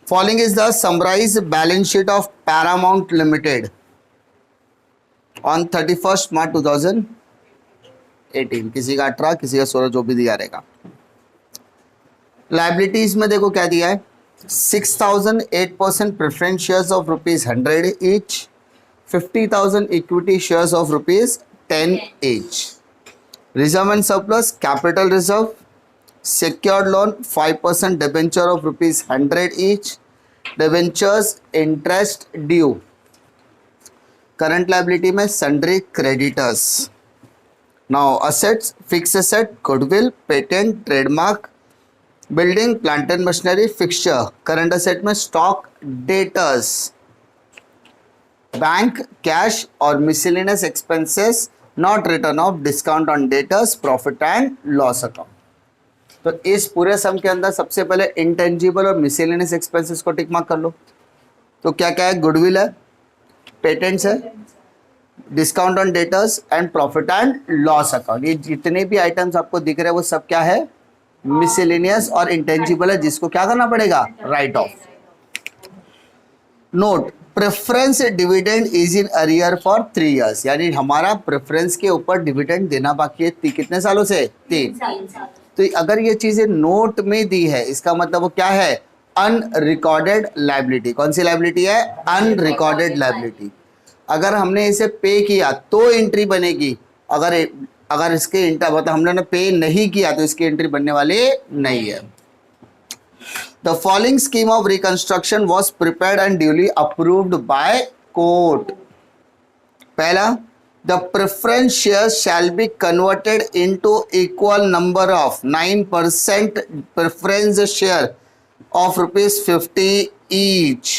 Following is the summarise balance sheet of Paramount Limited on 31 March 2018। किसी का 18, किसी का 16, जो भी दिया रहेगा। लाइबिलिटीज में देखो क्या दिया है, 6,008% preference shares of ₹100 each, 50,000 equity shares of ₹10 each. Reserve and surplus, capital reserve, secured loan 5% debenture of ₹100 each, debentures interest due। current liability में sundry creditors। now assets, fixed asset, goodwill, patent, trademark, building, plant and machinery, fixture। current asset में stock, debtors, bank, cash और miscellaneous expenses not written off, discount on debtors, profit and loss account। तो इस पूरे सम के अंदर सबसे पहले intangible और मिसलेनियस एक्सपेंसेस को टिक मार्क कर लो। तो क्या क्या है, गुडविल है, पेटेंट्स है, discount on debtors and profit and loss account. ये जितने भी आइटम्स आपको दिख रहे हैं वो सब क्या है, मिसलेनियस और इंटेंजिबल है, जिसको क्या करना पड़ेगा, right of. Note, preference dividend is in arrear for 3 years, यानी हमारा प्रेफरेंस के ऊपर डिविडेंड देना बाकी है कितने सालों से, 3। तो अगर ये चीजें नोट में दी है, इसका मतलब वो क्या है, अनरिकॉर्डेड लायबिलिटी। कौन सी लायबिलिटी है, अनरिकॉर्डेड लायबिलिटी। अगर हमने इसे पे किया तो एंट्री बनेगी, अगर इसके मतलब हमने पे नहीं किया तो इसकी एंट्री बनने वाली नहीं है। The following scheme of reconstruction was prepared and duly approved by court. पहला, the preference shares shall be converted into equal number of 9% preference share of ₹50 each।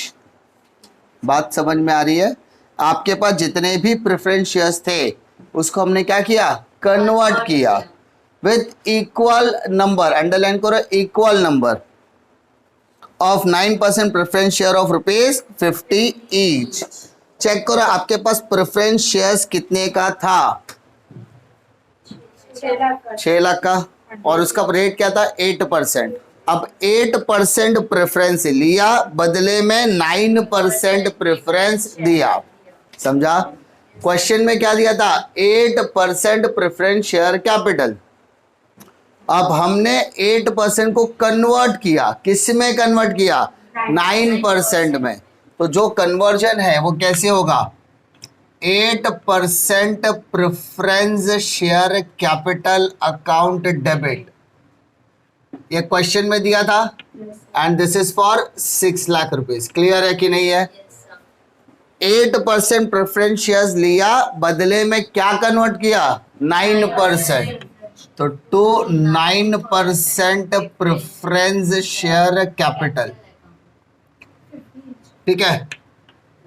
बात समझ में आ रही है? आपके पास जितने भी प्रेफरेंस शेयर्स थे उसको हमने क्या किया, कन्वर्ट किया विथ इक्वल नंबर, अंडरलाइन करो, equal number of 9% preference share of ₹50 each। Check करो आपके पास प्रेफरेंस शेयर्स कितने का था, 6 लाख का, और उसका रेट क्या था, 8%। अब 8% प्रेफरेंस लिया, बदले में 9% प्रेफरेंस दिया। समझा? क्वेश्चन में क्या दिया था, 8% प्रेफरेंस शेयर कैपिटल। अब हमने 8% को कन्वर्ट किया, किस में कन्वर्ट किया, 9% में। तो जो कन्वर्जन है वो कैसे होगा, 8% preference share capital account debit. ये क्वेश्चन में दिया था and this is for 6 lakh rupees. Clear है कि नहीं है? 8% प्रेफरेंस शेयर्स लिया, बदले में क्या कन्वर्ट किया, 9%। तो टू 9% प्रेफरेंस शेयर कैपिटल, ठीक है।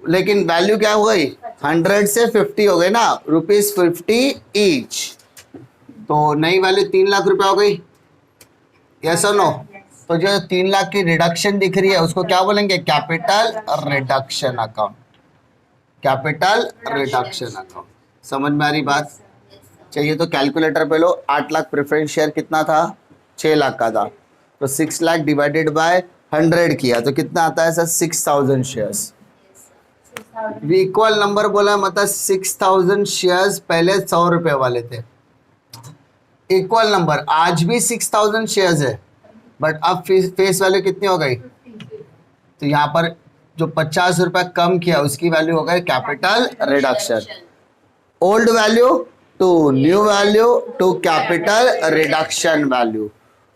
लेकिन वैल्यू क्या हो गई, 100 से 50 हो गई ना, ₹50 ईच। तो नई वैल्यू 3 लाख रुपया हो गई, यस और नो? तो जो 3 लाख की रिडक्शन दिख रही है उसको क्या बोलेंगे, capital reduction account. Capital reduction account. समझ में आ रही बात? चाहिए तो कैलकुलेटर पे लो। 8 लाख प्रेफरेंस शेयर कितना था, 6 लाख का था, तो 6 लाख डिवाइडेड बाय 100 किया तो कितना आता है सर, 6,000 शेयर्स। इक्वल नंबर बोला मतलब 6,000 शेयर्स पहले 100 रुपए वाले थे। इक्वल नंबर, आज भी 6,000 शेयर्स है, बट अब फेस वैल्यू कितनी हो गई, तो यहाँ पर जो 50 रुपए कम किया उसकी वैल्यू हो गई capital reduction. Old value to new value to capital reduction value.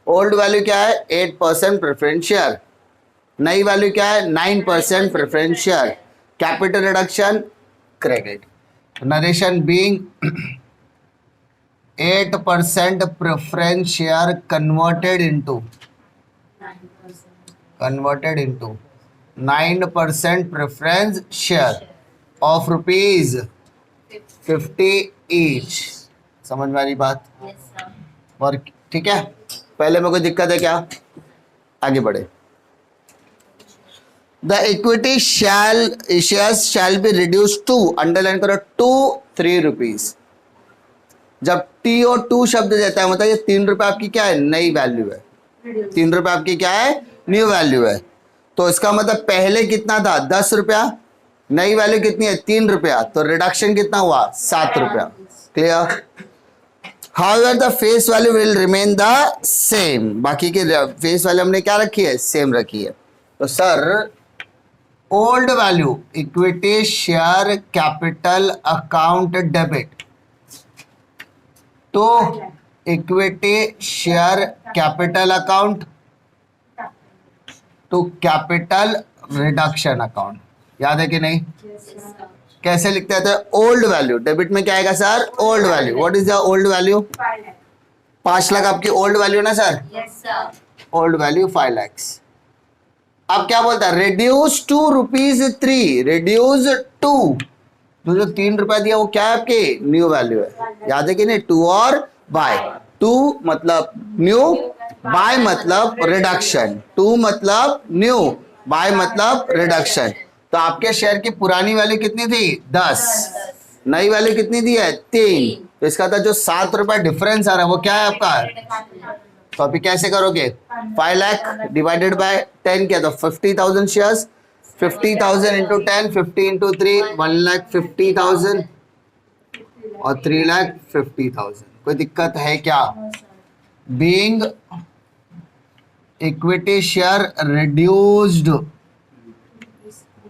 Old value क्या है, 8% प्रेफरेंस शेयर, नई वैल्यू क्या है, 9% preference share, capital reduction credit. Narration being 8% preference share converted into 9% preference share of ₹50 each. समझ में आ रही बात? और ठीक है, पहले में कोई दिक्कत है क्या, आगे बढ़े। The equity shares shall be reduce to, underline करो, टू 3 रुपीज। जब टी और टू शब्द देता है मतलब ये 3 रुपए आपकी क्या है, नई वैल्यू है, 3 रुपए आपकी क्या है, न्यू वैल्यू है। तो इसका मतलब पहले कितना था 10 रुपया, नई वैल्यू कितनी है 3 रुपया, तो रिडक्शन कितना हुआ 7 रुपया। Clear. However the face value will remain the same, बाकी के फेस वैल्यू हमने क्या रखी है, सेम रखी है। तो sir old value equity share capital account debit, तो equity share capital account to capital reduction account, याद है कि नहीं? कैसे लिखते हैं? ओल्ड वैल्यू डेबिट में क्या आएगा sir, old value. What is the old value? 5 lakh आपकी ओल्ड वैल्यू ना सर? Old value 5 lakh. अब क्या बोलता है, रिड्यूस टू ₹3, रिड्यूस टू, तो जो 3 रुपया दिया वो क्या है आपके, न्यू वैल्यू है, याद है कि नहीं? टू और बाय, टू मतलब न्यू, बाय मतलब रिडक्शन, टू मतलब न्यू, बाय मतलब रिडक्शन। तो आपके शेयर की पुरानी वैल्यू कितनी थी 10, नई वैल्यू कितनी दी है 3, तो इसका था जो 7 रुपया डिफरेंस आ रहा है वो क्या है आपका। तो अभी कैसे करोगे, 5 लाख डिवाइडेड बाय 10 क्या, तो 50,000 शेयर्स, 50,000 इंटू 10, 50 इंटू 3, 1,50,000 और 3,50,000। कोई दिक्कत है क्या? Being equity share reduced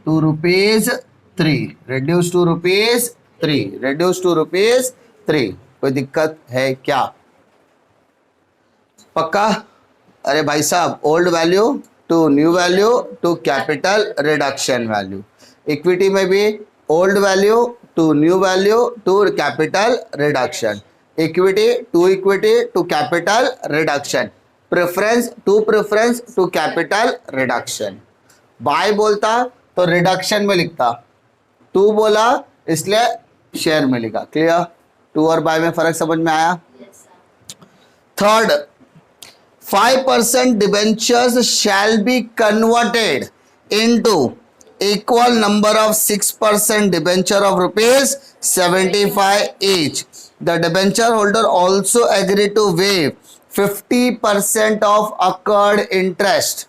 to ₹3, reduce to ₹3, reduce to ₹3, कोई दिक्कत है क्या? पक्का? अरे भाई साहब, old value to new value to capital reduction value, equity में भी old value to new value to capital reduction, equity to capital reduction, preference to capital reduction. By बोलता तो रिडक्शन में लिखता, टू बोला इसलिए शेयर में लिखा। क्लियर? टू और बाय में फर्क समझ में आया? Third, 5% debentures shall be converted into equal number of 6% debenture of ₹75 each. The debenture holder also agree to waive 50% of accrued interest.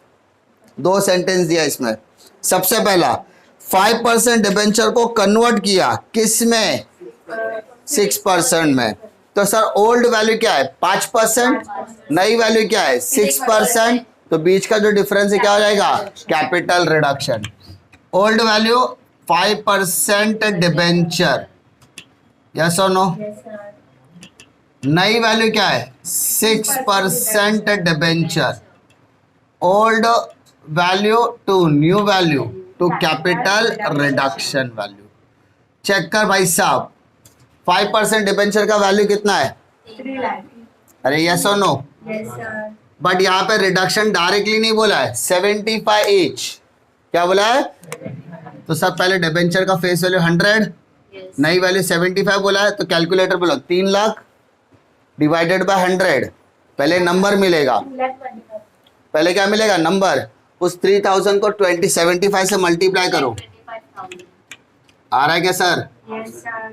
2 sentence दिया इसमें। सबसे पहला 5% डिबेंचर को कन्वर्ट किया किस में, 6% में। तो सर ओल्ड वैल्यू क्या है 5%, नई वैल्यू क्या है 6%, तो बीच का जो डिफरेंस है क्या हो जाएगा, capital reduction. Old value 5% debenture, yes और नो? नई वैल्यू क्या है 6% debenture, old value to new value to capital reduction value. Check कर भाई साहब, 5% डिबेंचर का वैल्यू कितना है 3 लाख। अरे यस और नो? Yes sir. बट यहाँ पे रिडक्शन डायरेक्टली नहीं बोला है, 75 ईच। क्या बोला है? तो सब पहले डिबेंचर का फेस वैल्यू 100, नई वैल्यू 75 बोला है, तो कैलकुलेटर बोलो 3 लाख डिवाइडेड बाय 100, पहले नंबर मिलेगा, पहले क्या मिलेगा नंबर, उस 3000 को 75 से मल्टीप्लाई करो, आ रहा है क्या sir? Yes sir.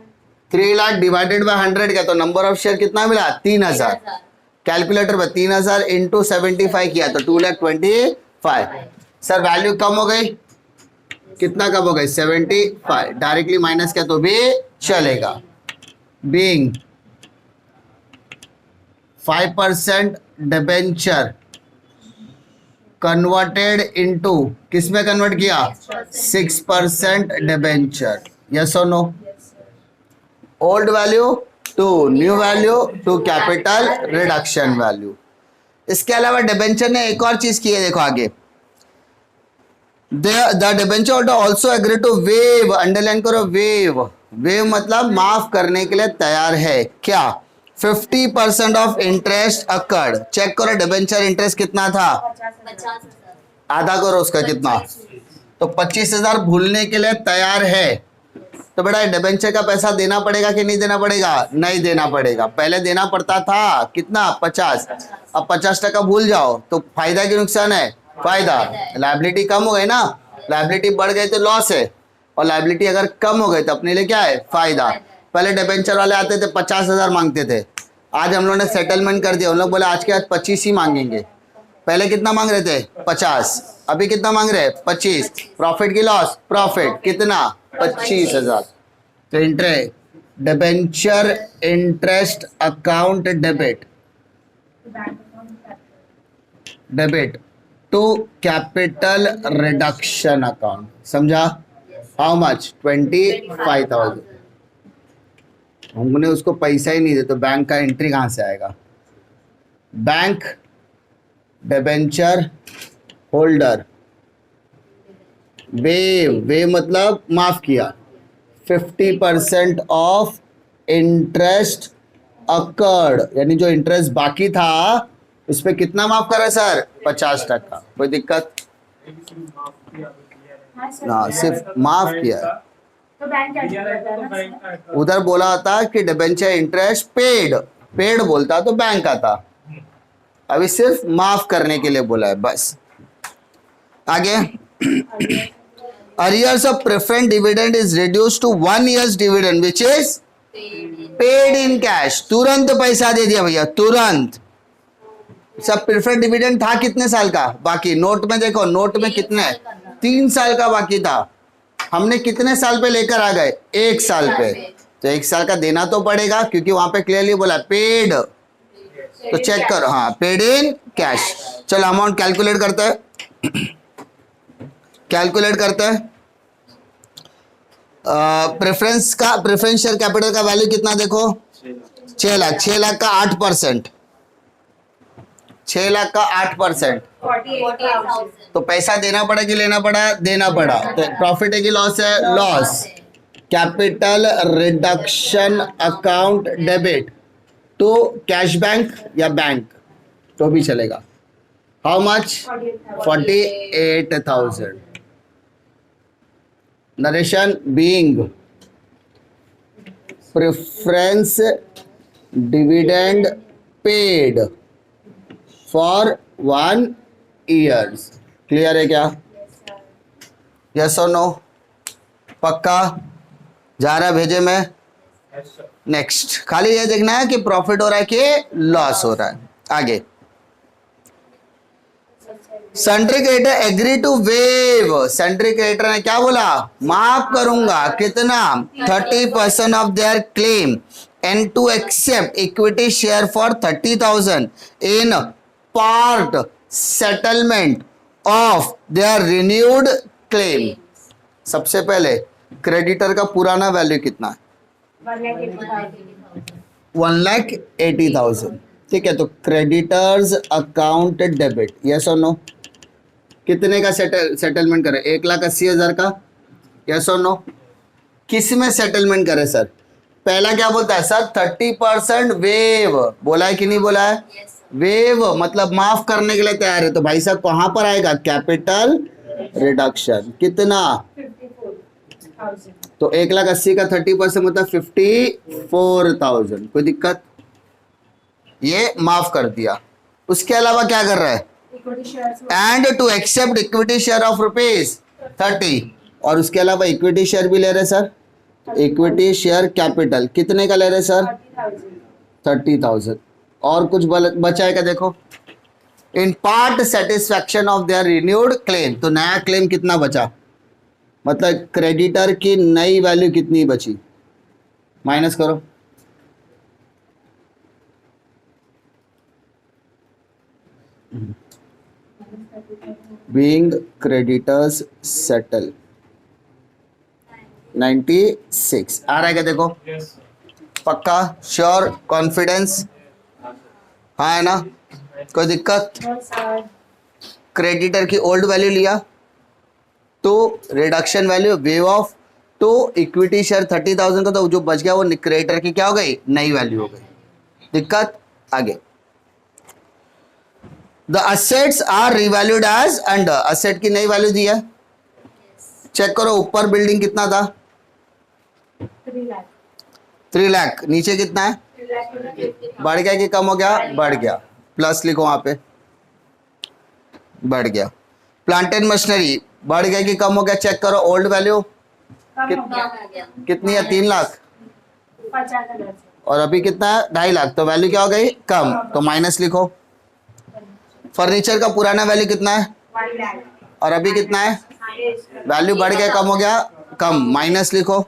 3 lakh divided by 100 का, तो नंबर ऑफ शेयर कितना मिला 3000, कैलकुलेटर पर 3000 इंटू 75 किया तो 2,25,000। सर वैल्यू कम हो गई, कितना कम हो गई 75, डायरेक्टली माइनस किया तो भी चलेगा। बीइंग 5% डिबेंचर कन्वर्टेड इनटू, किस में कन्वर्ट किया 6% डिबेंचर, यस और no? Old value to new value to capital reduction value. इसके अलावा डिबेंचर ने एक और चीज की है, देखो आगे, the debenture holder also agree to waive, underline करो वेव, वेव मतलब माफ करने के लिए तैयार है क्या, 50% ऑफ इंटरेस्ट अकर्ड। चेक करो डिबेंचर इंटरेस्ट कितना था, 50,000। आधा करो उसका कितना, तो 25,000 भूलने के लिए तैयार है। तो बेटा डिबेंचर का पैसा देना पड़ेगा कि नहीं देना पड़ेगा? नहीं देना पड़ेगा, पहले देना पड़ता था कितना 50, अब 50% भूल जाओ, तो फायदा की नुकसान है फायदा, लायबिलिटी कम हो गई ना, लायबिलिटी बढ़ गई तो लॉस है, और लायबिलिटी अगर कम हो गई तो अपने लिए क्या है फायदा। पहले डिबेंचर वाले आते थे 50,000 मांगते थे, आज हम लोगों ने सेटलमेंट कर दिया, उन लोग बोले आज के आज 25 ही मांगेंगे। पहले कितना मांग रहे थे 50, अभी कितना मांग रहे हैं 25। प्रॉफिट की लॉस, प्रॉफिट कितना 25,000। तो interest, debenture interest account debit, debit to capital reduction account, समझा? How much 25,000। हमने उसको पैसा ही नहीं दे तो बैंक का एंट्री कहां से आएगा? बैंक डिबेंचर होल्डर वे मतलब माफ किया, 50% ऑफ इंटरेस्ट अकर्ड, यानी जो इंटरेस्ट बाकी था उस पे कितना माफ करा सर 50%। कोई दिक्कत? ना, सिर्फ माफ किया है। तो बैंक क्या करता है ना? उधर बोला था कि डिबेंचर इंटरेस्ट पेड, पेड बोलता तो बैंक आता, अभी सिर्फ माफ करने के लिए बोला है बस। आगे, arrears of preferred dividend is reduced to 1 year's dividend which is paid in cash। तुरंत पैसा दे दिया भैया, तुरंत। सब प्रेफर्ड डिविडेंड था कितने साल का बाकी? नोट में देखो, नोट में कितने 3 साल का बाकी था, हमने कितने साल पे लेकर आ गए 1 साल पे। तो 1 साल का देना तो पड़ेगा क्योंकि वहां पे क्लियरली बोला पेड, तो चेक करो, हाँ पेड इन कैश। चलो अमाउंट कैलकुलेट करते हैं, कैलकुलेट करते हैं। प्रेफरेंस का, प्रेफरेंस शेयर कैपिटल का वैल्यू कितना देखो 6 लाख, 6 लाख का 8%, 6 लाख का 8%, 48,000। तो पैसा देना पड़ा कि लेना पड़ा? देना पड़ा। तो प्रॉफिट है कि लॉस है? Loss. Capital reduction account debit to cash bank या बैंक तो भी चलेगा। How much 48,000। Narration being preference dividend paid for 1 years. Clear है क्या? यस और नो? पक्का? जा रहा है भेजे में? नेक्स्ट, खाली ये देखना है कि प्रॉफिट हो रहा है कि लॉस हो रहा है। आगे, sundry creditor agree to waive, sundry creditor ने क्या बोला? माफ करूंगा कितना 30% of their claim and to accept equity share for 30,000 in part settlement of their renewed claim. सबसे पहले क्रेडिटर का पुराना वैल्यू कितना है? 1,80,000। ठीक है, तो क्रेडिटर्स अकाउंट डेबिट, यस और नो? कितने का सेटलमेंट करे? 1,80,000 का, यस और नो? किस में सेटलमेंट करे सर? पहला क्या बोलता है सर? 30% वेव, बोला है कि नहीं बोला है? वेव मतलब माफ करने के लिए तैयार है, तो भाई साहब कहां पर आएगा? Capital reduction. कितना? 54,000। तो 1,80,000 का 30% मतलब 54,000। कोई दिक्कत? ये माफ कर दिया। उसके अलावा क्या कर रहा है? Equity shares and to accept equity share of ₹30, और उसके अलावा इक्विटी शेयर भी ले रहे सर। इक्विटी शेयर कैपिटल कितने का ले रहे सर? 30,000। और कुछ बचा है क्या देखो? In part satisfaction of their renewed claim, तो नया क्लेम कितना बचा? मतलब क्रेडिटर की नई वैल्यू कितनी बची? माइनस करो। बीइंग क्रेडिटर्स सेटल 96 आ रहा है क्या देखो? पक्का? श्योर? कॉन्फिडेंस? हाँ है ना? कोई दिक्कत? क्रेडिटर की ओल्ड वैल्यू लिया तो रिडक्शन वैल्यू वेव ऑफ, तो इक्विटी शेयर 30,000 का, तो जो बच गया वो क्रेडिटर की क्या हो गई? नई वैल्यू हो गई। दिक्कत? आगे, the assets are revalued as under, asset की नई वैल्यू दी है। चेक करो, ऊपर बिल्डिंग कितना था? 3 लाख। नीचे कितना है? बढ़ गया कि कम हो गया? बढ़ गया। प्लस लिखो वहां पे, बढ़ गया। प्लांट एंड मशीनरी बढ़ गया कि कम हो गया? चेक करो, ओल्ड वैल्यू कितनी है? 3 लाख, 50,000। और अभी कितना है? 2.5 लाख, तो वैल्यू क्या हो गई? कम, तो माइनस लिखो। फर्नीचर का पुराना वैल्यू कितना है 1 lakh. और अभी कितना है? वैल्यू बढ़ गया कम हो गया? कम, माइनस लिखो।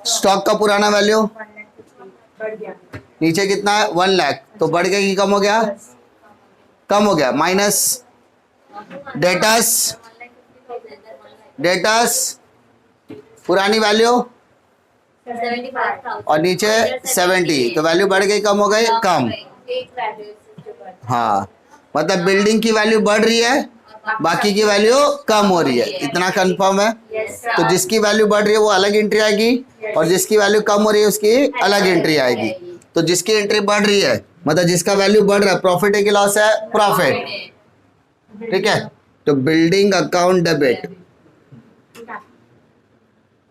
स्टॉक का पुराना वैल्यू 1 lakh 50 बढ़ गया. नीचे कितना है 1 लाख, तो बढ़ गया कि कम हो गया? कम हो गया, माइनस। डेटस, डेटस पुरानी वैल्यू 75,000. और नीचे 70, तो वैल्यू बढ़ गई कम हो गई? कम। हाँ, मतलब बिल्डिंग की वैल्यू बढ़ रही है, बाकी की वैल्यू कम हो रही है, इतना कंफर्म है? तो जिसकी वैल्यू बढ़ रही है वो अलग एंट्री आएगी और जिसकी वैल्यू कम हो रही है उसकी अलग एंट्री आएगी। तो जिसकी एंट्री बढ़ रही है मतलब जिसका वैल्यू बढ़ रहा है, प्रॉफिट है कि लॉस है? प्रॉफिट। ठीक है, तो building account debit,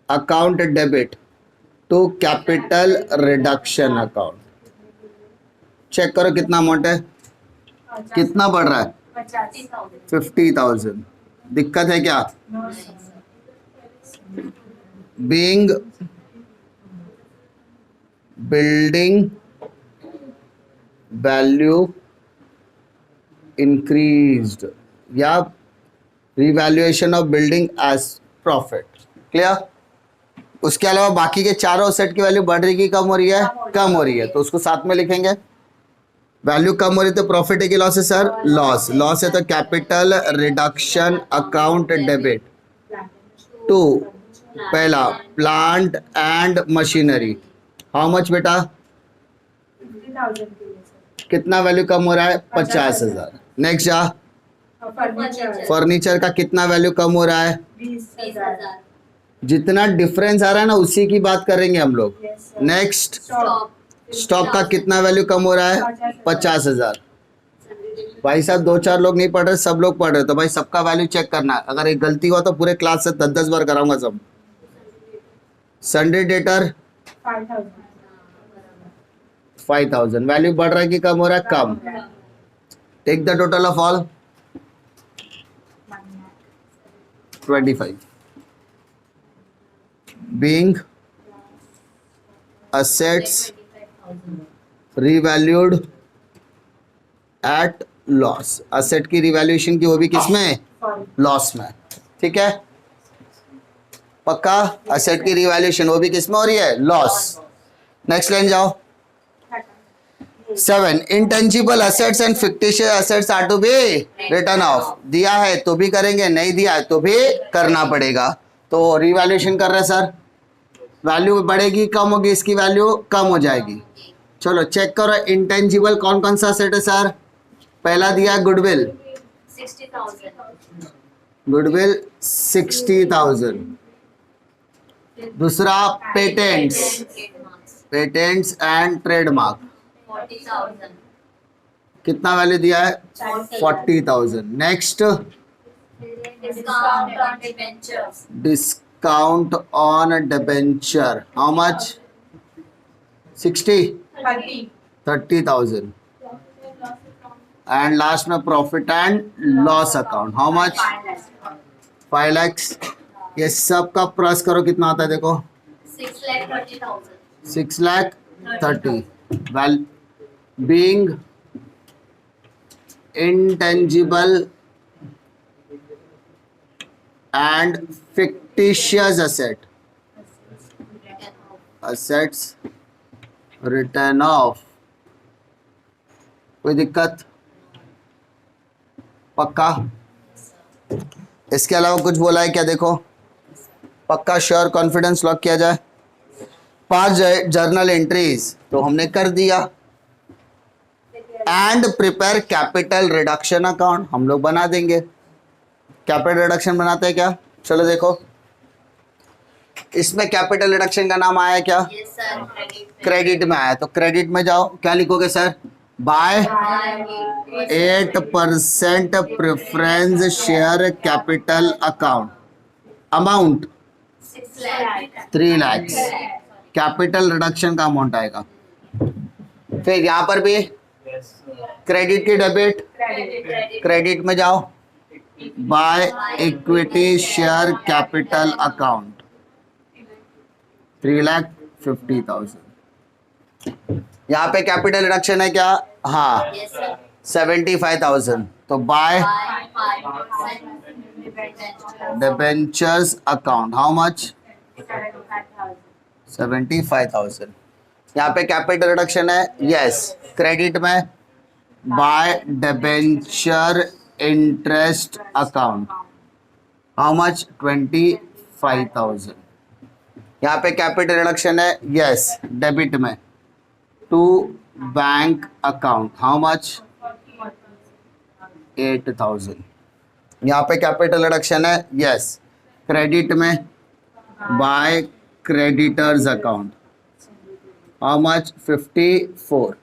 account debit to capital reduction account. Check करो कितना अमाउंट है, कितना बढ़ रहा है? 50,000। दिक्कत है क्या? बीइंग बिल्डिंग वैल्यू इंक्रीज्ड या revaluation of building as profit. Clear? उसके अलावा बाकी के चारों सेट की वैल्यू बढ़ रही की कम हो रही है? कम हो रही है, तो उसको साथ में लिखेंगे। वैल्यू कम हो रही तो प्रॉफिट है कि लॉस है सर? लॉस। लॉस है तो capital reduction account debit to पहला plant and machinery. How much बेटा? 50,000 के लिए सर. कितना वैल्यू कम हो रहा है? 50,000। नेक्स्ट जा, फर्नीचर फर्नीचर का कितना वैल्यू कम हो रहा है? 20,000. जितना डिफरेंस आ रहा है ना उसी की बात करेंगे हम लोग। Yes, sir. Next, Stock. Stock का कितना वैल्यू कम हो रहा है? 50,000। भाई साहब 2-4 लोग नहीं पढ़ रहे, सब लोग पढ़ रहे, तो भाई सबका वैल्यू चेक करना है। अगर एक गलती हुआ तो पूरे क्लास से 10-10 बार कराऊंगा सब। Sunday debtor 5,000. 5,000। वैल्यू बढ़ रहा है कि कम हो रहा है? कम। Take the total of all 25। Being assets revalued at loss। Asset की रिवैल्यूएशन की वो भी किसमें? लॉस में। ठीक है, पक्का? असेट की रिवैल्यूएशन वो भी किसमें हो रही है? लॉस। नेक्स्ट लाइन जाओ। 7 intangible assets and fictitious assets are to be written off. दिया है तो भी करेंगे, नहीं दिया है तो भी करना पड़ेगा। तो रिवैल्यूएशन कर रहे हैं सर, वैल्यू बढ़ेगी कम होगी, इसकी वैल्यू कम हो जाएगी। चलो चेक करो इंटेंजिबल कौन कौन सा सेट है सर? पहला दिया है गुडविल, 60,000. गुडविल 60,000। दूसरा पेटेंट्स, पेटेंट्स एंड ट्रेडमार्क 40,000. कितना वैल्यू दिया है? 40,000। Next Discount on debentures. Discount on debenture, how much? 30,000। And last में profit and loss account, how much? 5 lakhs। ये सब का प्लस करो कितना आता है देखो? 6,30,000. 6,30,000। Well being intangible and fictitious assets written off। कोई दिक्कत? पक्का? इसके अलावा कुछ बोला है क्या? देखो पक्का, श्योर, कॉन्फिडेंस, लॉक किया जाए। 5 जर्नल एंट्रीज तो हमने कर दिया। And prepare capital reduction account हम लोग बना देंगे। कैपिटल रिडक्शन बनाते हैं क्या? चलो देखो, इसमें कैपिटल रिडक्शन का नाम आया क्या? Yes, sir. क्रेडिट में आया, तो क्रेडिट में जाओ, क्या लिखोगे sir? By 8% preference share capital account, amount 6 lakh. 3 lakhs। Capital reduction का अमाउंट आएगा। फिर यहाँ पर भी क्रेडिट की डेबिट, क्रेडिट में जाओ, by equity share capital account 3,50,000। यहाँ पे कैपिटल रिडक्शन है क्या? हाँ, Yes, sir. 75,000. तो bye Buy 5% debentures. debentures account. How much? 75,000. यहाँ पे कैपिटल रिडक्शन है. यस. क्रेडिट में by debenture interest account. How much? 25,000. यहाँ पे कैपिटल रिडक्शन है. यस. डेबिट में to bank account. How much? 8,000. यहाँ पे कैपिटल रिडक्शन है. यस. क्रेडिट में by creditors account. How much? 54.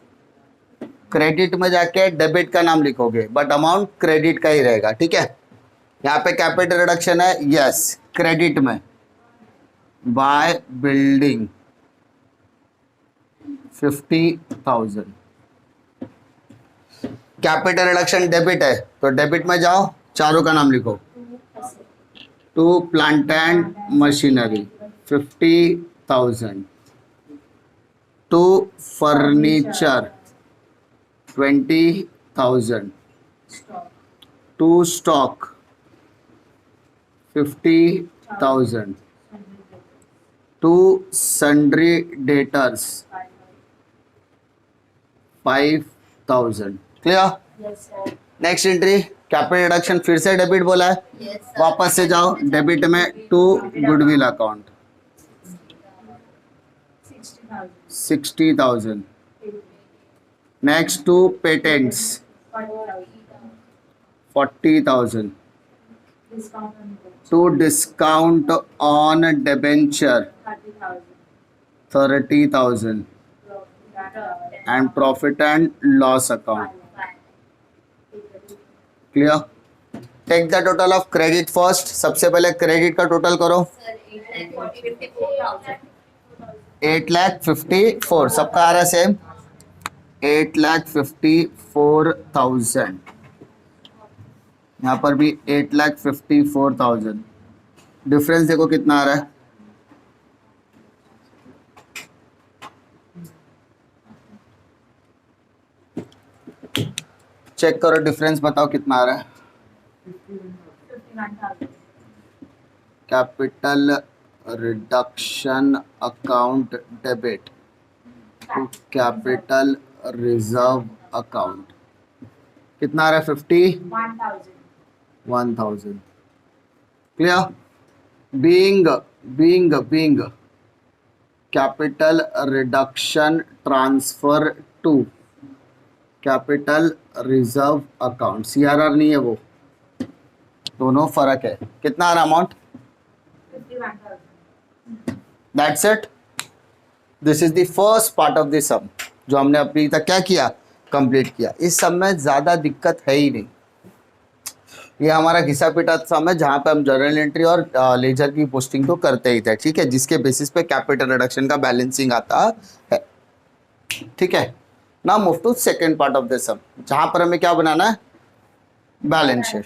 Credit में जाके डेबिट का नाम लिखोगे बट अमाउंट क्रेडिट का ही रहेगा. ठीक है. यहाँ पे कैपिटल रिडक्शन है. यस. क्रेडिट में by building 50,000. Capital reduction debit है तो डेबिट में जाओ, चारों का नाम लिखो. To plant and machinery 50,000. To furniture 20,000. To stock 50,000. To sundry debtors 5,000. Clear? Yes, sir. Next entry capital reduction फिर से डेबिट बोला है. Yes, sir. वापस से जाओ डेबिट में to goodwill account 60,000. Next to patents 40,000. To discount on debenture 30,000. And profit and loss account. Clear? Take the total of credit first. सबसे पहले क्रेडिट का टोटल करो. Sir, 8,54,000. 8,54,000. सबका आ रहा है सेम. 8,54,000. यहाँ पर भी 8,54,000. डिफरेंस देखो कितना आ रहा है. चेक करो डिफरेंस, बताओ कितना आ रहा है. Capital reduction account debit to capital reserve account कितना आ रहा है? 51,000. Clear? Being capital reduction transfer to capital reserve account. CRR नहीं है वो, दोनों फर्क है. कितना आ रहा amount? 51,000. That's it. This is the first part of the sum जो हमने अभी तक क्या किया? कंप्लीट किया. इस सम में ज़्यादा दिक्कत है ही नहीं. ये हमारा घिसा पिटा सम है जहाँ पे हम जर्नल एंट्री और लेजर की पोस्टिंग तो करते ही थे. ठीक है, जिसके बेसिस पे कैपिटल रिडक्शन का बैलेंसिंग आता है. ठीक है. Now move to second part of the sum जहाँ पर हमें क्या बनाना है? Balance sheet.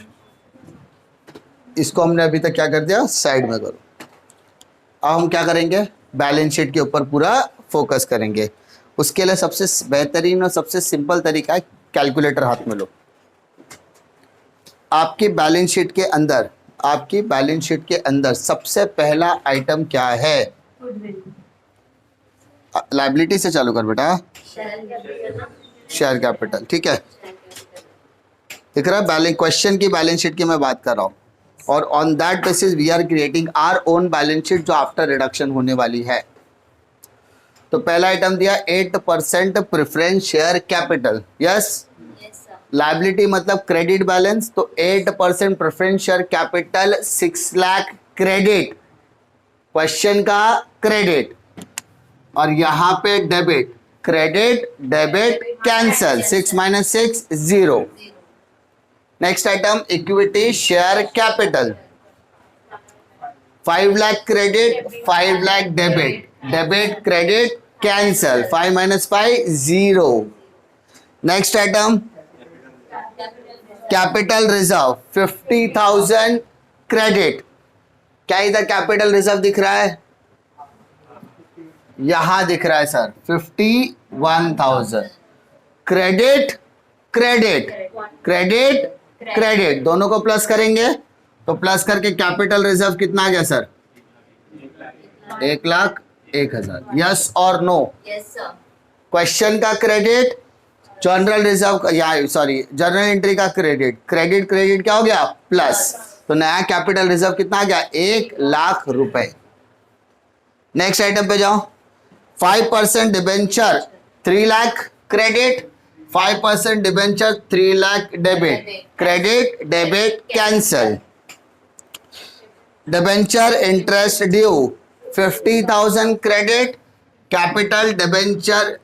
इसको हमने अभी तक क्या कर दिया? साइड में करो. अब हम क्या करेंगे? बैलेंस शीट के ऊपर पूरा फोकस करेंगे. उसके लिए सबसे बेहतरीन और सबसे सिंपल तरीका है कैलकुलेटर हाथ में लो. आपकी बैलेंस शीट के अंदर सबसे पहला आइटम क्या है? Goodwill. लायबिलिटी से चालू कर बेटा. Share capital. Share capital. ठीक है, दिख रहा है? बैलेंस क्वेश्चन की बैलेंस शीट की मैं बात कर रहा हूँ और on that basis we are creating our own balance sheet जो आफ्टर रिडक्शन होने वाली है. तो पहला आइटम दिया 8% preference share capital. Yes. Yes, sir. Liability मतलब क्रेडिट बैलेंस. तो 8% preference share capital 6 lakh credit. Question का क्रेडिट और यहाँ पे debit. Credit debit cancel. 6 - 6 0. Next item equity share capital 5 lakh credit 5 lakh debit. Debit credit cancel. 5 - 5 0. Next item capital reserve 50,000 credit. क्या इधर capital reserve दिख रहा है? यहां दिख रहा है sir 51,000 credit credit credit credit, दोनों को प्लस करेंगे तो प्लस करके कैपिटल रिजर्व कितना आ गया सर? 1,01,000। यस और नो? Yes, sir. क्वेश्चन का क्रेडिट, जनरल रिजर्व का या सॉरी जनरल एंट्री का क्रेडिट, क्रेडिट क्रेडिट क्या हो गया? प्लस। तो नया कैपिटल रिजर्व कितना आ गया? 1,00,000 रुपए। नेक्स्ट आइटम पे जाओ। 5% debenture 3 lakh credit, 5% debenture 3 lakh debit, credit debit cancel. Debenture interest due 50,000 credit, capital debenture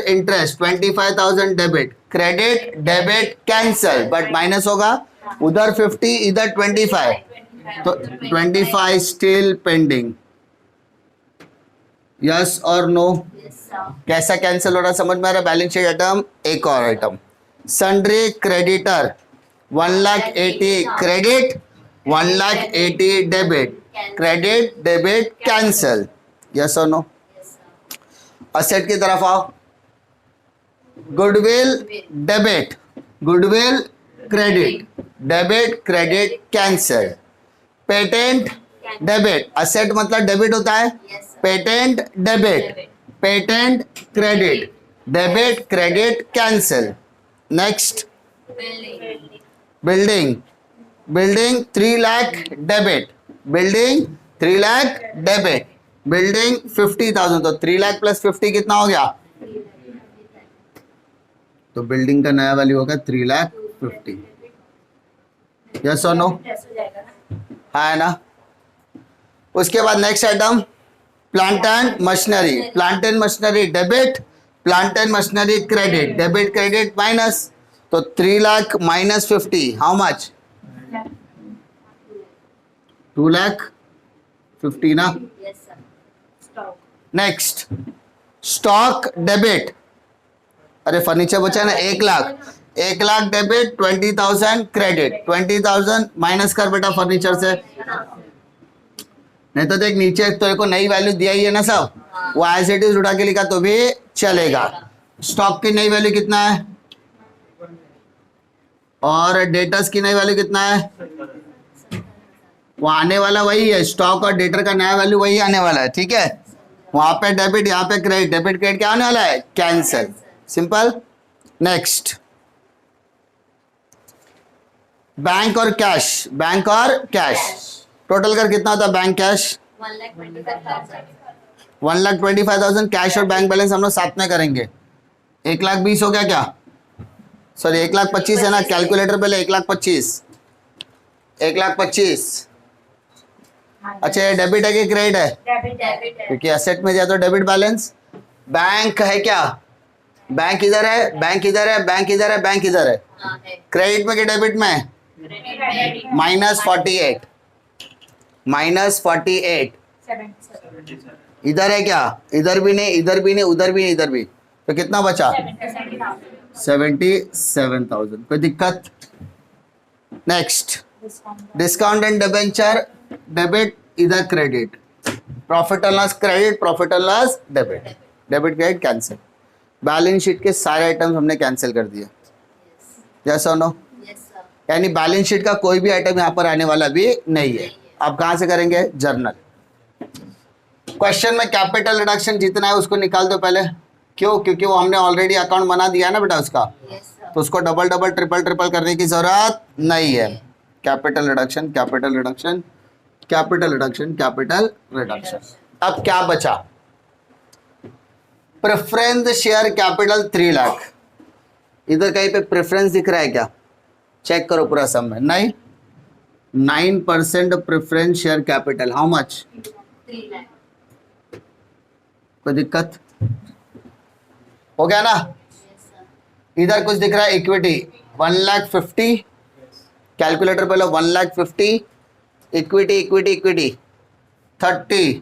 interest 25,000 debit, credit debit cancel, but minus होगा, उधर 50 इधर 25, तो 25 स्टिल पेंडिंग। यस और नो? Yes, sir. कैसा कैंसिल हो रहा समझ में आ रहा? बैलेंस शीट आइटम, एक और item sundry creditor 1,80,000 credit, 1,80,000 debit, credit debit cancel. Yes और नो? Yes, sir. असेट की तरफ आओ। Goodwill debit, goodwill credit, debit credit cancel. Patent debit, asset मतलब डेबिट होता है, Yes, sir. Patent debit, patent credit, debit credit cancel. Next Building. Building, building 3 lakh debit, building 3 lakh debit, building 50,000, तो 3 lakh plus 50 कितना हो गया? तो बिल्डिंग का नया वैल्यू होगा 3,50,000। यस और नो? हाँ है ना? उसके बाद next item plant and machinery, plant and machinery debit, plant and machinery credit, debit credit minus, तो 3 लाख माइनस 50, हाउ मच? 2,50,000 ना? Yes, sir. Next stock debit, अरे फर्नीचर बचा ना 1,00,000, 1,00,000 डेबिट, 20,000 क्रेडिट, 20,000 माइनस कर बेटा फर्नीचर से, नहीं तो देख नीचे तो को नई वैल्यू दिया ही है ना सब, वो एज इट इज उठा के लिखा तो भी चलेगा। स्टॉक की नई वैल्यू कितना है और डेटर्स की नई वैल्यू कितना है? वो आने वाला वही है, स्टॉक और डेटर का नया वैल्यू वही आने वाला है, ठीक है। वहां पे डेबिट, यहाँ पे क्रेडिट, डेबिट क्रेडिट क्या आने वाला है? Cancel, simple. नेक्स्ट बैंक और कैश, बैंक और कैश टोटल कर कितना होता है? Bank cash 1,25,000. 1,25,000, कैश और बैंक बैलेंस हम लोग साथ में करेंगे। 1,20,000 हो गया क्या? सॉरी 1,25,000 है ना, कैलकुलेटर पहले 1,25,000, 1,25,000। अच्छा ये डेबिट है कि क्रेडिट है? Debit है. क्योंकि एसेट में जाए तो डेबिट बैलेंस। बैंक है क्या? बैंक इधर है, बैंक इधर है, बैंक इधर है, बैंक इधर है। हाँ है. क्रेडिट में कि डेबिट में? Credit. -48, -48। इधर है क्या? इधर भी नहीं, इधर भी नहीं, उधर भी नहीं, इधर भी, तो कितना बचा? 77,000। कोई दिक्कत? Next discount and debenture debit, इधर credit, profit and loss credit, profit and loss debit, debit credit cancel. Balance sheet के सारे आइटम्स हमने कैंसिल कर दिए। यस और नो? Yes, sir. यानी बैलेंस शीट का कोई भी आइटम यहाँ पर आने वाला भी नहीं है। आप कहाँ से करेंगे? जर्नल। क्वेश्चन में कैपिटल रिडक्शन जितना है उसको निकाल दो पहले। क्यों? क्योंकि वो हमने ऑलरेडी अकाउंट बना दिया है ना बेटा उसका, Yes, sir. तो उसको डबल डबल ट्रिपल ट्रिपल करने की जरूरत नहीं है। Capital reduction, capital reduction, capital reduction, capital reduction. अब क्या बचा? Preference share capital 3 lakh. इधर कहीं पे प्रेफरेंस दिख रहा है क्या? चेक करो पूरा सम में। नहीं, 9% preference share capital, how much? 3 lakh. कोई दिक्कत? हो गया ना? Yes, sir. इधर कुछ दिख रहा है इक्विटी 1,50,000, कैलकुलेटर पे लो 1,50,000, इक्विटी इक्विटी इक्विटी 30,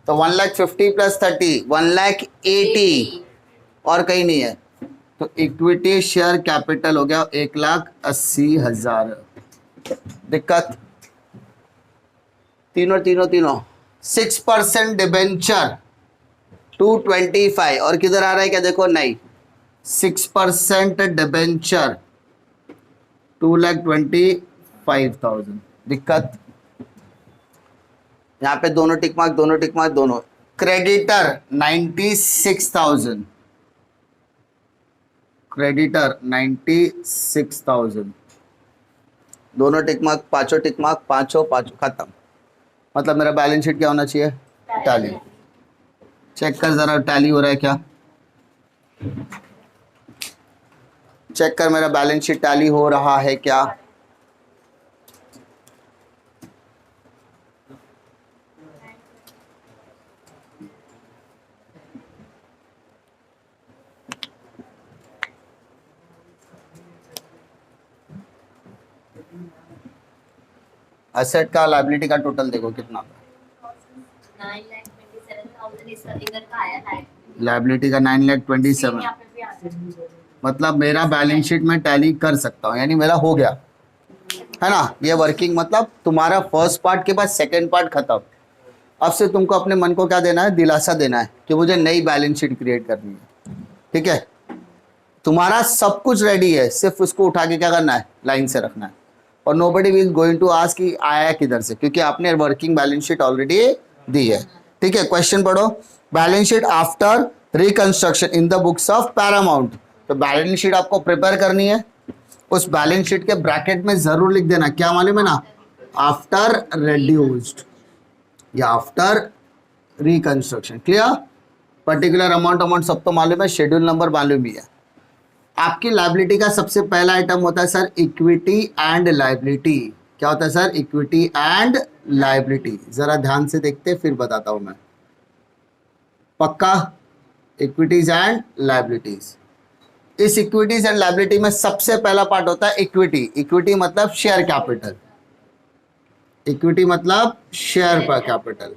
तो 1,50,000 प्लस 30 1,80,000, और कहीं नहीं है, तो इक्विटी शेयर कैपिटल हो गया 1,80,000। दिक्कत? तीनों तीनों तीनों 6% डिबेंचर 225, और किधर आ रहा है क्या? देखो नहीं, 6% डिबेंचर 2,25,000। दिक्कत यहाँ पे दोनों टिक मार्क दोनों। क्रेडिटर 96,000, क्रेडिटर 96,000, दोनों टिक मार्क, पांचों टिक मार्क, पांचों खत्म। मतलब मेरा बैलेंस शीट क्या होना चाहिए? टैली। चेक कर जरा टैली हो रहा है क्या? चेक कर मेरा बैलेंस शीट टैली हो रहा है क्या? एसेट का लायबिलिटी का टोटल देखो कितना, 9,27,000 इसका इधर का आया है। लायबिलिटी का 9,27,000। यहाँ पे भी आ जाए। मतलब मेरा बैलेंस शीट में टैली कर सकता हूँ, यानी मेरा हो गया है ना ये वर्किंग। मतलब तुम्हारा फर्स्ट पार्ट के बाद सेकंड पार्ट खत्म। अब से तुमको अपने मन को क्या देना है? दिलासा देना है कि मुझे नई बैलेंस शीट क्रिएट करनी है। ठीक है, तुम्हारा सब कुछ रेडी है, सिर्फ उसको उठा के क्या करना है? लाइन से रखना है। और nobody will going to ask कि आया किधर से, क्योंकि आपने वर्किंग बैलेंस शीट ऑलरेडी दी है। ठीक है, क्वेश्चन पढ़ो। Balance sheet after reconstruction in the books of Paramount. तो बैलेंस शीट आपको प्रिपेयर करनी है, उस बैलेंस शीट के ब्रैकेट में जरूर लिख देना, क्या मालूम है ना? आफ्टर रेड्यूस्ड या after reconstruction. Clear? Particular amount सब तो मालूम है, शेड्यूल नंबर मालूम ही है। आपकी लायबिलिटी का सबसे पहला आइटम होता है सर इक्विटी एंड लायबिलिटी। क्या होता है सर? Equity and liability. जरा ध्यान से देखते फिर बताता हूं मैं। पक्का? Equities and liabilities. इस इक्विटीज एंड लायबिलिटी में सबसे पहला पार्ट होता है इक्विटी। इक्विटी मतलब शेयर कैपिटल, इक्विटी मतलब शेयर पर कैपिटल,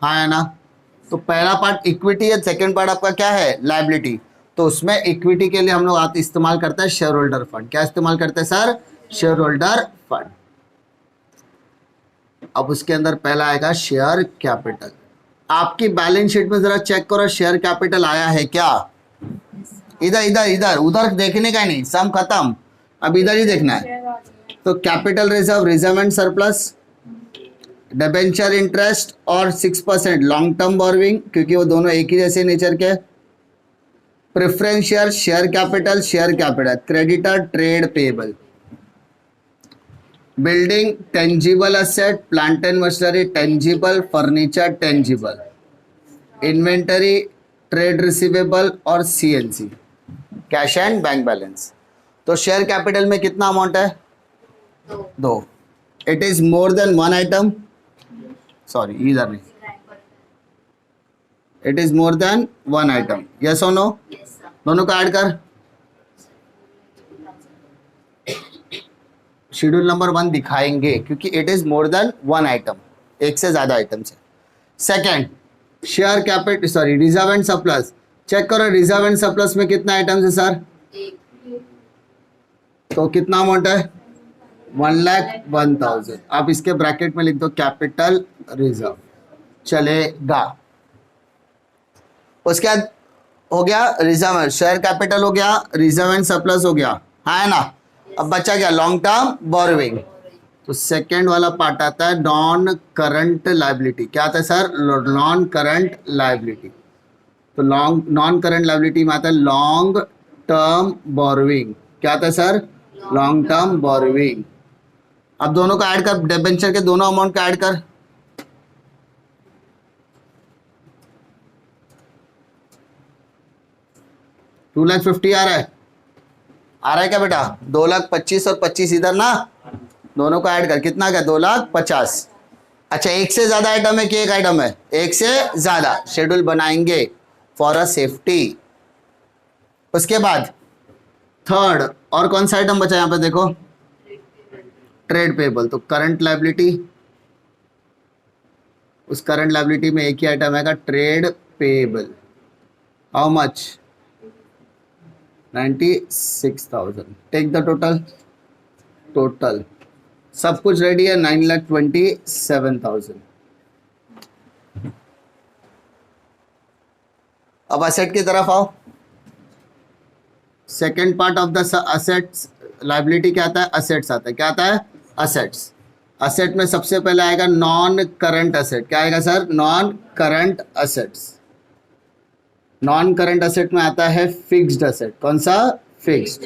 हाँ है ना? तो पहला पार्ट इक्विटी है, सेकंड पार्ट आपका क्या है? लायबिलिटी। तो उसमें इक्विटी के लिए हम लोग इस्तेमाल करते हैं शेयर होल्डर फंड। क्या इस्तेमाल करते हैं सर? Share holder fund. अब उसके अंदर पहला आएगा शेयर कैपिटल। आपकी बैलेंस शीट में जरा चेक करो शेयर कैपिटल आया है क्या? इधर इधर इधर, उधर देखने का नहीं, सम खत्म, अब इधर ही देखना है। तो capital reserve, reserve and surplus, debenture interest और 6% लॉन्ग टर्म बोरोइंग, क्योंकि वो दोनों एक ही जैसे नेचर के। Preference share, share capital, creditor, trade payable, building, tangible asset, plant and machinery, tangible, furniture, tangible, inventory, trade receivable और सीएनसी, कैश एंड बैंक बैलेंस। तो शेयर कैपिटल में कितना अमाउंट है? दो। It is more than one item, sorry इधर नहीं, it is more than one item, yes और नो? दोनों का ऐड कर। शेड्यूल नंबर 1 दिखाएंगे क्योंकि it is more than one item, एक से ज्यादा आइटम से। Second, share capital, sorry reserve and surplus. Check करो रिजर्व एंड सरप्लस में कितना आइटम्स है सर? तो कितना अमाउंट है? 1,01,000। आप इसके ब्रैकेट में लिख दो कैपिटल रिजर्व, चलेगा। उसके बाद हो गया रिजर्व, शेयर कैपिटल हो गया, रिजर्व एंड सरप्लस हो गया, हाँ है ना? अब बचा क्या? Long term borrowing. तो सेकेंड वाला पार्ट आता है नॉन करंट लायबिलिटी। क्या आता है सर? Non current liability. तो नॉन करंट लायबिलिटी में आता है लॉन्ग टर्म बोरोइंग। क्या आता है सर? Long term borrowing. अब दोनों का ऐड कर, डिबेंचर के दोनों अमाउंट का ऐड कर। $2,50,000 आ रहा है क्या बेटा? 2,25,000 और 25 इधर ना, दोनों को ऐड कर, कितना क्या? 2,50,000। अच्छा, एक से ज्यादा आइटम है कि एक आइटम है? एक से ज्यादा। शेड्यूल बनाएंगे फॉर अ सेफ्टी। उसके बाद थर्ड, और कौन सा आइटम बचा यहाँ पे देखो? Trade payable. तो करंट लायबिलिटी, उस करंट लायबिलिटी में एक ही आइटम आएगा trade payable. How much? 96,000। Take the total सब कुछ रेडी है, 9,27,000। अब असेट की तरफ आओ। Second part of the assets liability क्या आता है, असेट्स आता है, क्या आता है, असेट्स। असेट में सबसे पहले आएगा नॉन करंट असेट, क्या आएगा sir, non current assets. Non current asset में आता है फिक्स्ड असेट, कौन सा, फिक्स्ड।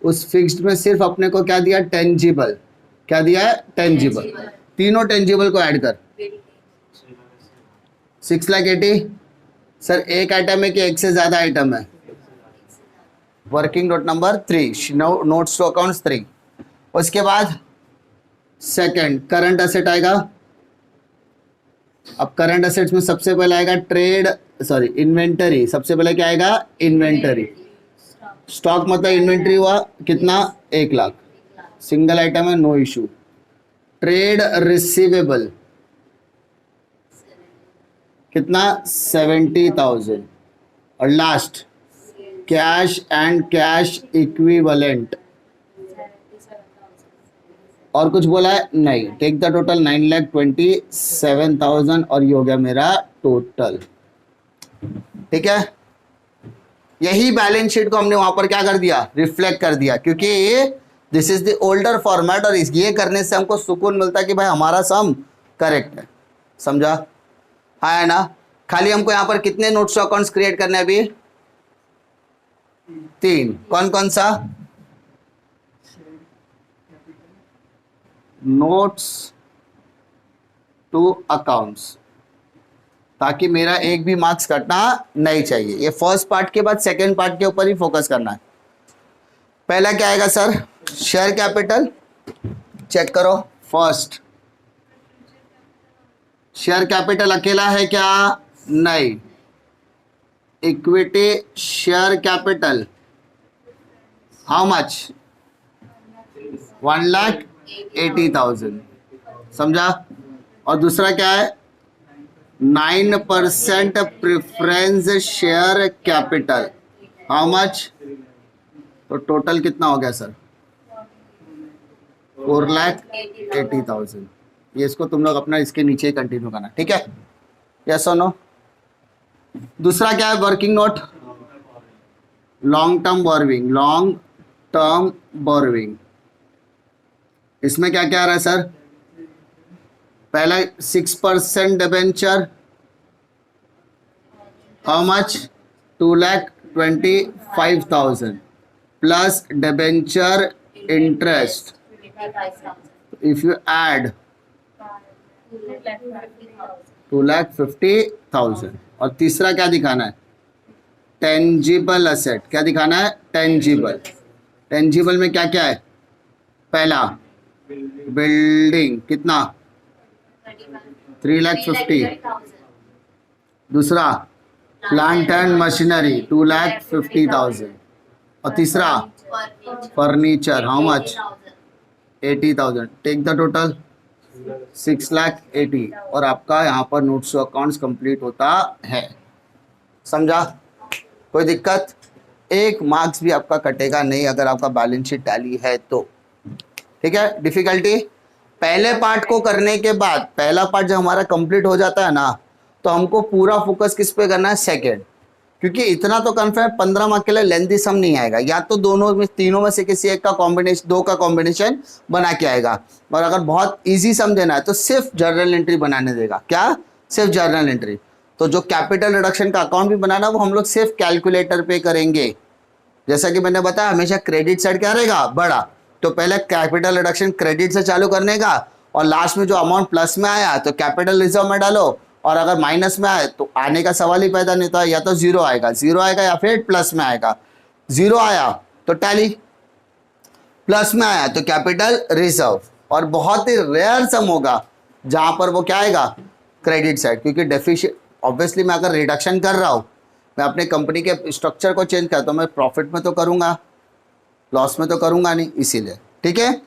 उस फिक्स्ड में सिर्फ अपने को क्या दिया, टेंजिबल, क्या दिया है, टेंजिबल। तीनों टेंजिबल को ऐड कर 6,80,000। सर एक आइटम है कि एक से ज्यादा आइटम है, working note number 3, notes to accounts 3। उसके बाद सेकंड करंट असेट आएगा। अब करंट असेट्स में सबसे पहले आएगा इन्वेंटरी। सबसे पहले क्या आएगा, इन्वेंटरी। स्टॉक मतलब इन्वेंटरी हुआ कितना, 1 लाख, सिंगल आइटम है, नो इशू। ट्रेड रिसीवेबल कितना, 70,000। और last cash and cash equivalent, और कुछ बोला है नहीं। टेक द टोटल 9,27,000 और ये हो गया मेरा टोटल। ठीक है, यही बैलेंस शीट को हमने वहां पर क्या कर दिया, रिफ्लेक्ट कर दिया, क्योंकि this is the older format और ये करने से हमको सुकून मिलता है कि भाई हमारा सम करेक्ट है। समझा, हाँ है ना। खाली हमको यहाँ पर कितने नोट्स अकाउंट्स क्रिएट करने हैं अभी, 3। कौन कौन सा, नोट्स टू अकाउंट्स, ताकि मेरा एक भी मार्क्स कटना नहीं चाहिए। ये फर्स्ट पार्ट के बाद सेकंड पार्ट के ऊपर ही फोकस करना है। पहला क्या आएगा सर, शेयर कैपिटल। चेक करो, फर्स्ट शेयर कैपिटल अकेला है क्या, नहीं। Equity share capital how much, 1,80,000। समझा। और दूसरा क्या है, 9% preference share capital how much, तो टोटल कितना हो गया सर, 4,80,000। ये इसको तुम लोग अपना इसके नीचे कंटिन्यू करना, ठीक है, यस और नो। दूसरा क्या है, working note, long term borrowing, long term borrowing. इसमें क्या क्या आ रहा है सर, पहला 6% debenture how much, 2,25,000 plus debenture interest, if you add 2,50,000। और तीसरा क्या दिखाना है, टेंजिबल असेट। क्या दिखाना है, टेंजिबल। टेंजिबल में क्या क्या है, पहला बिल्डिंग कितना, 3,50,000। दूसरा प्लांट एंड मशीनरी 2,50,000। और तीसरा furniture how much, 80,000। Take the total 6,80,000 और आपका यहाँ पर नोट्स टू अकाउंट्स कंप्लीट होता है। समझा, कोई दिक्कत, एक मार्क्स भी आपका कटेगा नहीं अगर आपका बैलेंस शीट टैली है तो। ठीक है, डिफिकल्टी पहले पार्ट को करने के बाद, पहला पार्ट जब हमारा कंप्लीट हो जाता है ना, तो हमको पूरा फोकस किस पे करना है, सेकेंड। क्योंकि इतना तो कन्फर्म 15 मार्क के लिए लेंथी सम नहीं आएगा, या तो दोनों में, तीनों में से किसी एक का कॉम्बिनेशन, 2 का कॉम्बिनेशन बना के आएगा। और अगर बहुत इजी सम देना है तो सिर्फ जर्नल एंट्री बनाने देगा, क्या, सिर्फ जर्नल एंट्री। तो जो कैपिटल रिडक्शन का अकाउंट भी बनाना वो हम लोग सिर्फ कैलकुलेटर पे करेंगे। जैसा कि मैंने बताया, हमेशा क्रेडिट साइड क्या रहेगा, बड़ा। तो पहले कैपिटल रिडक्शन क्रेडिट से चालू करने का, और लास्ट में जो अमाउंट प्लस में आया तो कैपिटल रिजर्व में डालो, और अगर माइनस में आए तो आने का सवाल ही पैदा नहीं होता, या तो जीरो आएगा या फिर प्लस में आएगा। जीरो आया तो टैली, प्लस में आया तो कैपिटल रिजर्व, और बहुत ही रेयर सम होगा जहां पर वो क्या आएगा, क्रेडिट साइड। क्योंकि डेफिशिएंट, ऑब्वियसली मैं अगर रिडक्शन कर रहा हूँ, मैं अपने कंपनी के स्ट्रक्चर को चेंज करता हूँ, मैं प्रॉफिट में तो करूँगा, लॉस में तो करूँगा नहीं, इसीलिए। ठीक है।